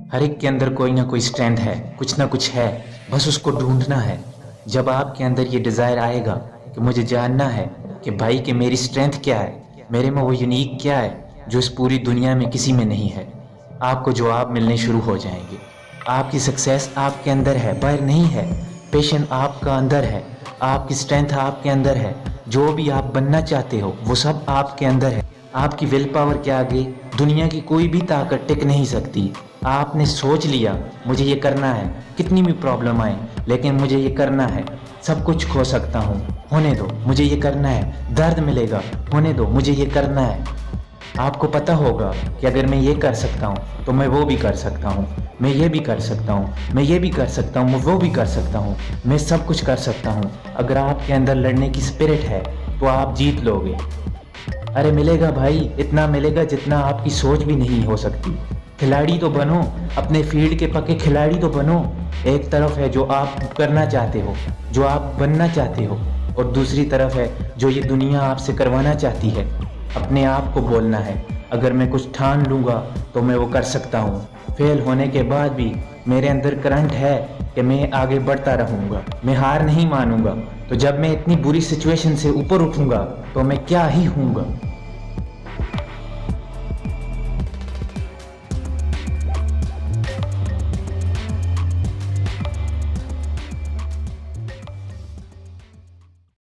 हर एक के अंदर कोई ना कोई स्ट्रेंथ है, कुछ ना कुछ है, बस उसको ढूंढना है। जब आपके अंदर ये डिज़ायर आएगा कि मुझे जानना है कि भाई कि मेरी स्ट्रेंथ क्या है, मेरे में वो यूनिक क्या है जो इस पूरी दुनिया में किसी में नहीं है, आपको जवाब मिलने शुरू हो जाएंगे। आपकी सक्सेस आपके अंदर है, बाहर नहीं है। पैशन आपका अंदर है, आपकी स्ट्रेंथ आपके अंदर है। जो भी आप बनना चाहते हो वो सब आपके अंदर है। आपकी विल पावर के आगे दुनिया की कोई भी ताकत टिक नहीं सकती। आपने सोच लिया मुझे ये करना है, कितनी भी प्रॉब्लम आए लेकिन मुझे ये करना है। सब कुछ खो सकता हूँ, होने दो, मुझे ये करना है। दर्द मिलेगा, होने दो, मुझे ये करना है। आपको पता होगा कि अगर मैं ये कर सकता हूँ तो मैं वो भी कर सकता हूँ, मैं ये भी कर सकता हूँ, मैं ये भी कर सकता हूँ, मैं वो भी कर सकता हूँ, मैं सब कुछ कर सकता हूँ। अगर आपके अंदर लड़ने की स्पिरिट है तो आप जीत लोगे। अरे मिलेगा भाई, इतना मिलेगा जितना आपकी सोच भी नहीं हो सकती। खिलाड़ी तो बनो, अपने फील्ड के पक्के खिलाड़ी तो बनो। एक तरफ है जो आप करना चाहते हो, जो आप बनना चाहते हो, और दूसरी तरफ है जो ये दुनिया आपसे करवाना चाहती है। अपने आप को बोलना है अगर मैं कुछ ठान लूँगा तो मैं वो कर सकता हूँ। फेल होने के बाद भी मेरे अंदर करंट है कि मैं आगे बढ़ता रहूँगा, मैं हार नहीं मानूंगा। तो जब मैं इतनी बुरी सिचुएशन से ऊपर उठूँगा तो मैं क्या ही हूँगा।